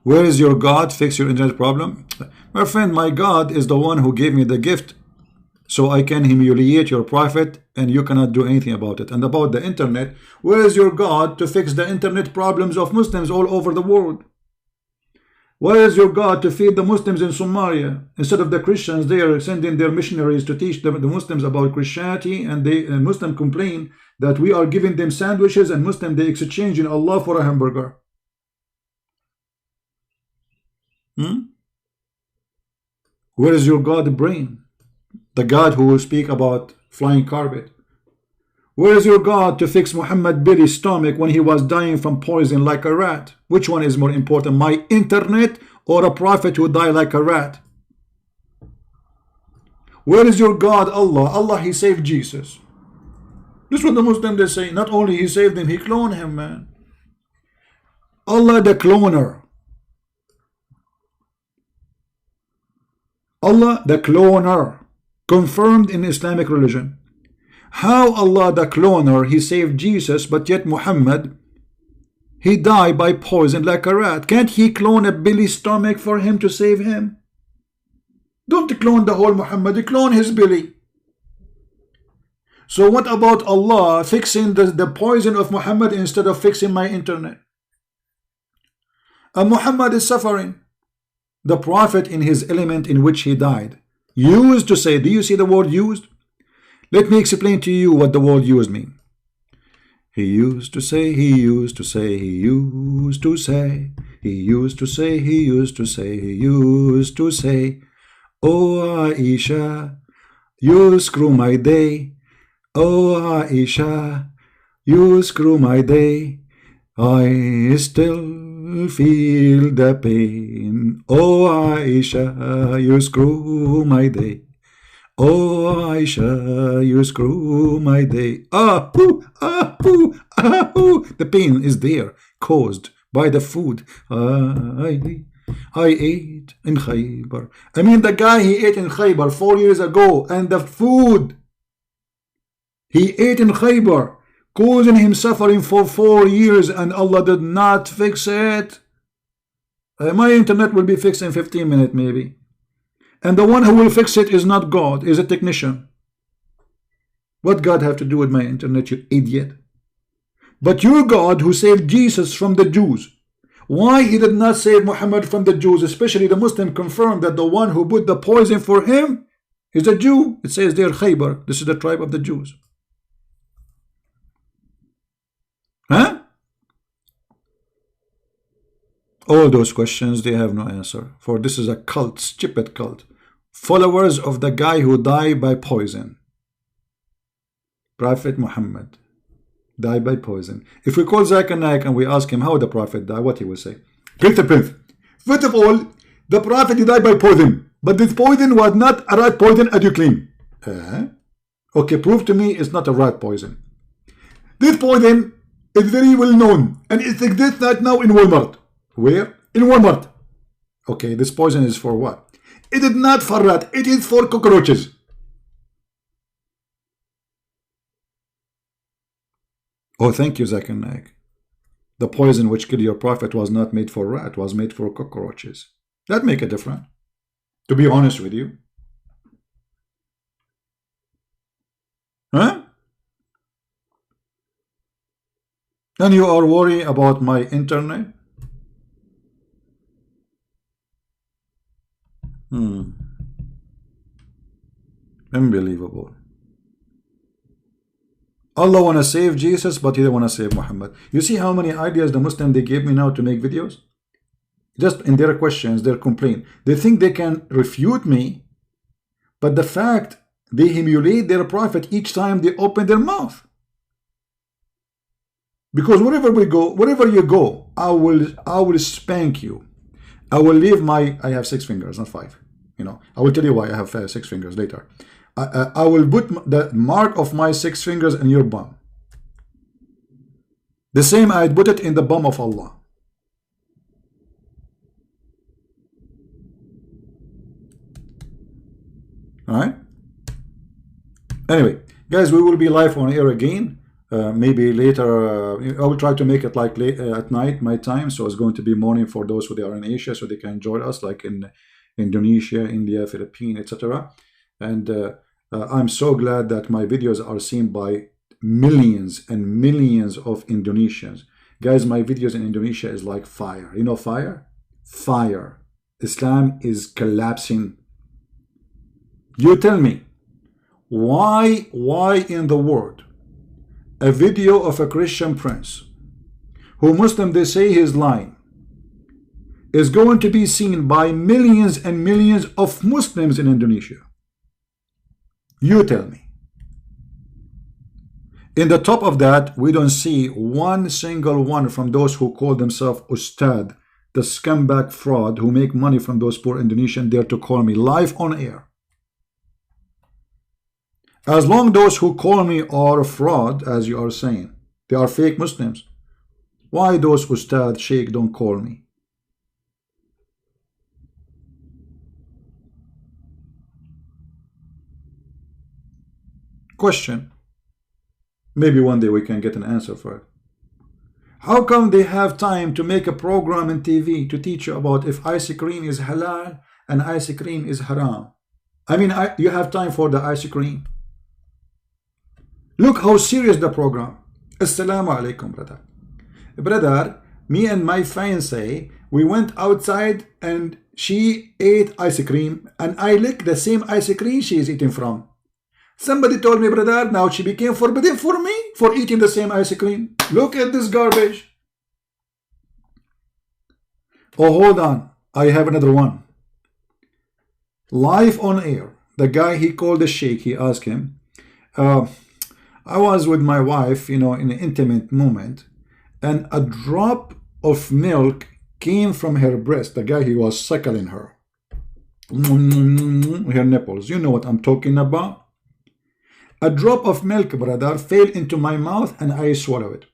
Where is your God? Fix your internet problem. My friend, my God is the one who gave me the gift, so I can humiliate your prophet, and you cannot do anything about it. And about the internet, where is your God to fix the internet problems of Muslims all over the world? Where is your God to feed the Muslims in Somalia? Instead of the Christians, they are sending their missionaries to teach the Muslims about Christianity, and Muslims complain that we are giving them sandwiches, and Muslims, they exchanging Allah for a hamburger. Where is your God brain? The God who will speak about flying carpet. Where is your God to fix Muhammad Billy's stomach when he was dying from poison like a rat? Which one is more important, my internet or a prophet who died like a rat? Where is your God, Allah? Allah, he saved Jesus. This is what the Muslims, they say. Not only he saved him, he cloned him, man. Allah the cloner. Allah the cloner, confirmed in Islamic religion. How Allah the cloner, he saved Jesus, but yet Muhammad, he died by poison like a rat? Can't he clone a Billy stomach for him to save him? Don't clone the whole Muhammad, clone his Billy. So what about Allah fixing the poison of Muhammad instead of fixing my internet? And Muhammad is suffering. The prophet, in his element in which he died, used to say, do you see the word used? Let me explain to you what the word used means. He used to say, he used to say, he used to say, he used to say, he used to say, he used to say, oh Aisha, you screw my day. Oh Aisha, you screw my day. I still feel the pain. Oh Aisha, you screw my day. Oh Aisha, you screw my day. The pain is there, caused by the food I ate in Khaybar. I mean, the guy he ate in Khaybar 4 years ago, and the food he ate in Khaybar, causing him suffering for 4 years, and Allah did not fix it. My internet will be fixed in 15 minutes maybe. And the one who will fix it is not God, is a technician. What God have to do with my internet, you idiot? But your God who saved Jesus from the Jews, why he did not save Muhammad from the Jews? Especially the Muslim confirmed that the one who put the poison for him is a Jew. It says there Khaybar. This is the tribe of the Jews. All those questions, they have no answer. For this is a cult, stupid cult. Followers of the guy who died by poison. Prophet Muhammad died by poison. If we call Zakir Naik and we ask him how the Prophet died, what he will say? Prince. First of all, the Prophet died by poison. But this poison was not a rat poison as you claim. Okay, prove to me it's not a rat poison. This poison is very well known and it exists right now in Walmart. Where? In Walmart. Okay, this poison is for what? It is not for rat, it is for cockroaches. Oh, thank you, Zakir Naik. The poison which killed your prophet was not made for rat, was made for cockroaches. That make a difference, to be honest with you. Huh? And you are worried about my internet? Unbelievable. Allah want to save Jesus, but he don't want to save Muhammad. You see how many ideas the Muslim they gave me now to make videos? Just in their questions, their complaint. They think they can refute me, but the fact they humiliate their prophet each time they open their mouth. Because wherever we go, wherever you go, I will spank you. I will leave my, I have 6 fingers, not 5. You know, I will tell you why I have 6 fingers later. I will put the mark of my 6 fingers in your bum. The same I put it in the bum of Allah. Alright? Anyway, guys, we will be live on air again. Maybe later, I will try to make it like late at night, my time. So it's going to be morning for those who are in Asia, so they can join us, like in Indonesia, India, Philippines, etc. And I'm so glad that my videos are seen by millions and millions of Indonesians. Guys, my videos in Indonesia is like fire. You know fire? Fire. Islam is collapsing. You tell me, why in the world a video of a Christian prince who Muslim they say he is lying is going to be seen by millions and millions of Muslims in Indonesia? You tell me. In the top of that, we don't see one single one from those who call themselves Ustad, the scumbag fraud who make money from those poor Indonesians, dare to call me live on air. As long those who call me are fraud, as you are saying, they are fake Muslims, why those Ustad Sheikh don't call me? Question. Maybe one day we can get an answer for it. How come they have time to make a program on TV to teach you about if ice cream is halal and ice cream is haram? I mean, you have time for the ice cream. Look how serious the program. Assalamu alaikum, brother. Brother, me and my fiancée, we went outside and she ate ice cream and I licked the same ice cream she is eating from. Somebody told me, brother, now she became forbidden for me for eating the same ice cream. Look at this garbage. Oh, hold on. I have another one. Live on air. The guy, he called the sheikh. He asked him, I was with my wife, you know, in an intimate moment, and a drop of milk came from her breast. The guy, he was suckling her. Her nipples. You know what I'm talking about? A drop of milk, brother, fell into my mouth and I swallowed it.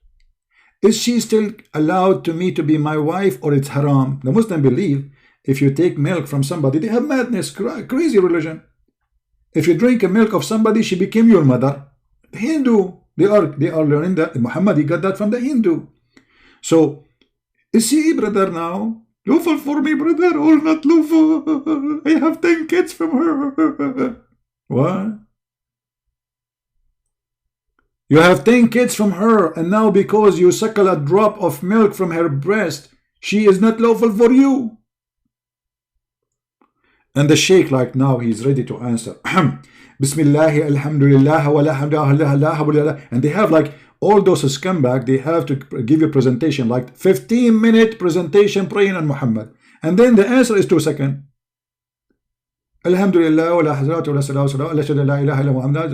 Is she still allowed to me to be my wife, or it's haram? The Muslim believe if you take milk from somebody, they have madness, crazy religion. If you drink a milk of somebody, she became your mother. Hindu, they are learning that. Muhammad, he got that from the Hindu. So, is she, brother, now? Lawful for me, brother, or not lawful? I have 10 kids from her. What? You have 10 kids from her, and now because you suckle a drop of milk from her breast, she is not lawful for you. And the sheikh, like now, he's ready to answer. Bismillah, alhamdulillah, wa la hamdulillah, and they have like all those scumbag, they have to give you presentation like 15-minute presentation praying on Muhammad, and then the answer is 2 seconds. Alhamdulillah, wala hazrat, wala salam, wala la ilaha illa Muhammad,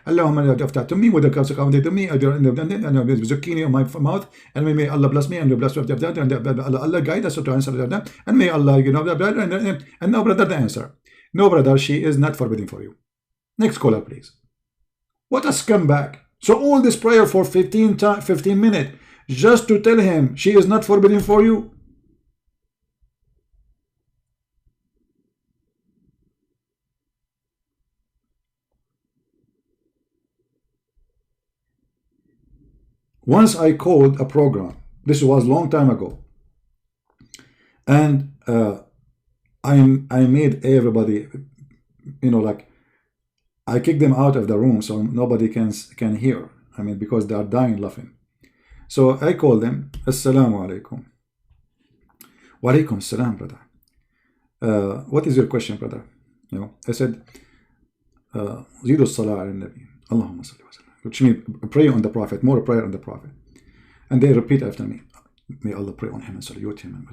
Allahumma aftah to me with the to me, and zucchini on my mouth, and may Allah bless me, and bless that, and Allah guide us to answer that, and may Allah, you know, and no brother, the answer. No brother, she is not forbidden for you. Next caller, please. What a scumbag. So all this prayer for 15 minutes just to tell him she is not forbidden for you. Once I called a program, this was a long time ago, and I made everybody, you know, like, I kicked them out of the room so nobody can hear. I mean, because they are dying laughing. So I called them. Assalamu alaikum. Wa alaikum assalam, brother. What is your question, brother? You know, I said, Zidu salah ala nabi. Allahumma salli wa sallam. Which means pray on the Prophet, more prayer on the Prophet. And they repeat after me. May Allah pray on him and salute him.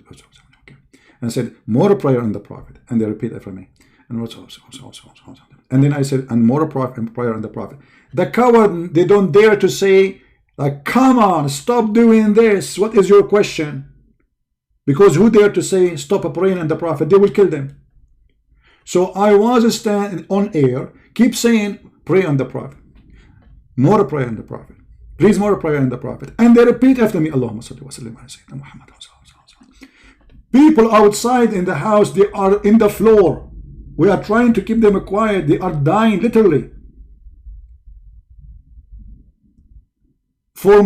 Okay. And I said, more prayer on the Prophet. And they repeat after me. And then I said, and more prayer on the Prophet. The coward, they don't dare to say, like, come on, stop doing this. What is your question? Because who dare to say, stop praying on the Prophet? They will kill them. So I was standing on air, keep saying, pray on the Prophet. More prayer on the Prophet. Please, more prayer on the Prophet. And they repeat after me, Allahumma salli wa sallim ala Sayyidina Muhammad. People outside in the house, they are in the floor. We are trying to keep them quiet. They are dying, literally. For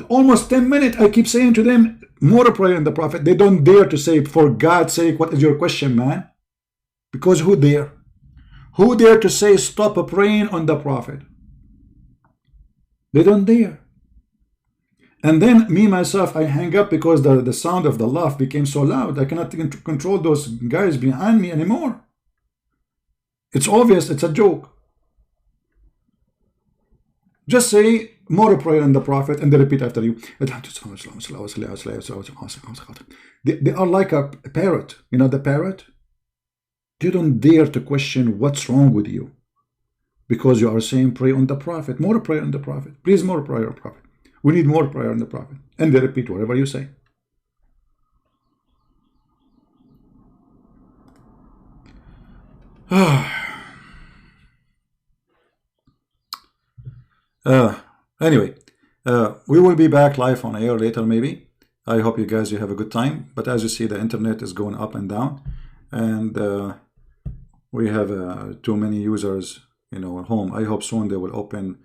almost 10 minutes, I keep saying to them, more prayer on the Prophet. They don't dare to say, for God's sake, what is your question, man? Because who dare? Who dare to say, stop praying on the Prophet? They don't dare. And then me, myself, I hang up because the sound of the laugh became so loud. I cannot control those guys behind me anymore. It's obvious, it's a joke. Just say more prayer on the Prophet and they repeat after you. They are like a parrot. You know the parrot? They don't dare to question what's wrong with you. Because you are saying pray on the Prophet. More prayer on the Prophet. Please, more prayer on the Prophet. We need more prayer on the Prophet. And they repeat whatever you say. Anyway, we will be back live on air later maybe. I hope you guys have a good time. But as you see, the internet is going up and down. And we have too many users, you know, at home. I hope soon they will open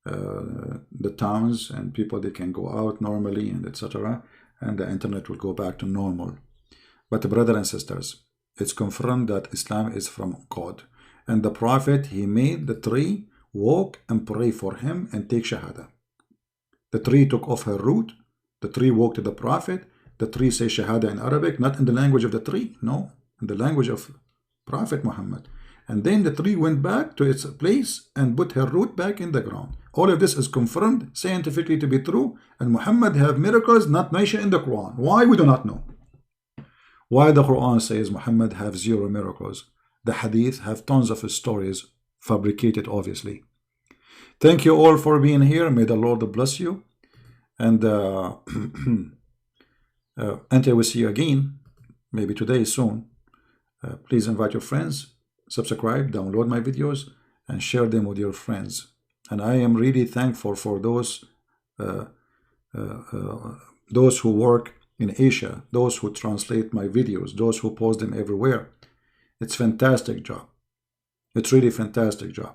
the towns and people, they can go out normally and etc. And the internet will go back to normal. But brothers and sisters, it's confirmed that Islam is from God. And the Prophet, he made the tree walk and pray for him and take Shahada. The tree took off her root. The tree walked to the Prophet. The tree says Shahada in Arabic, not in the language of the tree. No, in the language of Prophet Muhammad. And then the tree went back to its place and put her root back in the ground. All of this is confirmed scientifically to be true. And Muhammad have miracles not mentioned in the Quran. Why? We do not know. Why the Quran says Muhammad have 0 miracles. The Hadith have tons of stories, fabricated obviously. Thank you all for being here. May the Lord bless you. And until we see you again, maybe today, soon, please invite your friends, subscribe, download my videos, and share them with your friends. And I am really thankful for those who work in Asia, those who translate my videos, those who post them everywhere. It's fantastic job. It's really fantastic job.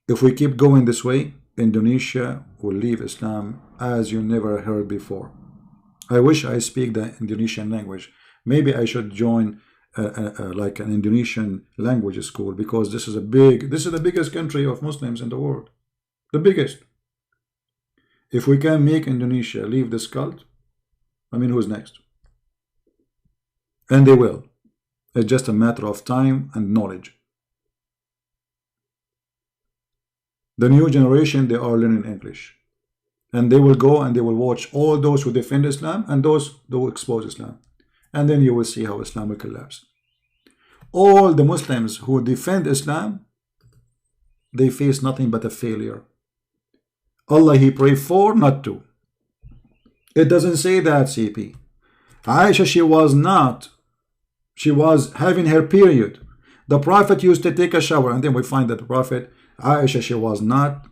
If we keep going this way, Indonesia will leave Islam as you never heard before. I wish I speak the Indonesian language. Maybe I should join like an Indonesian language school, because this is the biggest country of Muslims in the world. The biggest. If we can make Indonesia leave this cult, I mean, who's next? And they will. It's just a matter of time and knowledge. The new generation, they are learning English, and they will go and they will watch all those who defend Islam and those who expose Islam, and then you will see how Islam will collapse. All the Muslims who defend Islam, they face nothing but a failure. Allah He pray for, not to. It doesn't say that, CP. Aisha, she was having her period. The Prophet used to take a shower, and then we find that the Prophet, Aisha, she was not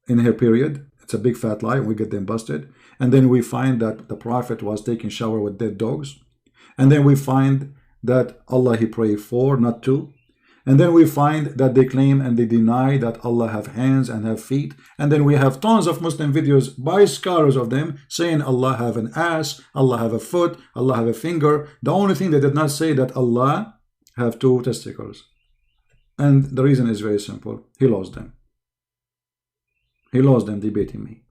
in her period. It's a big fat lie. We get them busted. And then we find that the Prophet was taking shower with dead dogs. And then we find that Allah He pray for, not to. And then we find that they claim and they deny that Allah have hands and have feet. And then we have tons of Muslim videos by scholars of them saying Allah have an ass, Allah have a foot, Allah have a finger. The only thing they did not say that Allah have 2 testicles. And the reason is very simple. He lost them. He lost them debating me.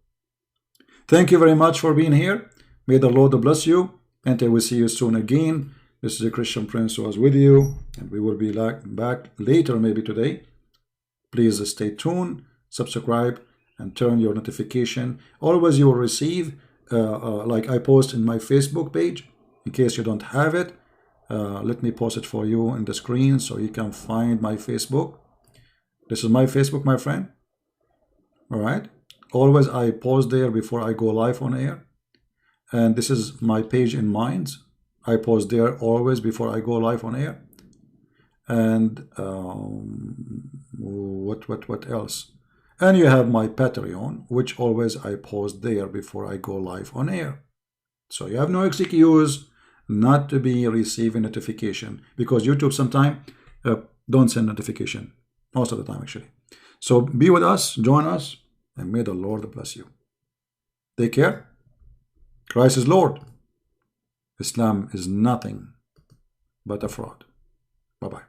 Thank you very much for being here. May the Lord bless you. And I will see you soon again. This is a Christian Prince who was with you, and we will be back later, maybe today. Please stay tuned, subscribe, and turn your notification. Always you will receive, like I post in my Facebook page. In case you don't have it, let me post it for you in the screen so you can find my Facebook. This is my Facebook, my friend. All right. Always I post there before I go live on air. And this is my page in Minds. I post there always before I go live on air. And what else? And you have my Patreon, which always I post there before I go live on air. So you have no excuse not to be receiving notification, because YouTube sometimes don't send notification, most of the time actually. So be with us, join us, and may the Lord bless you. Take care. Christ is Lord. Islam is nothing but a fraud. Bye-bye.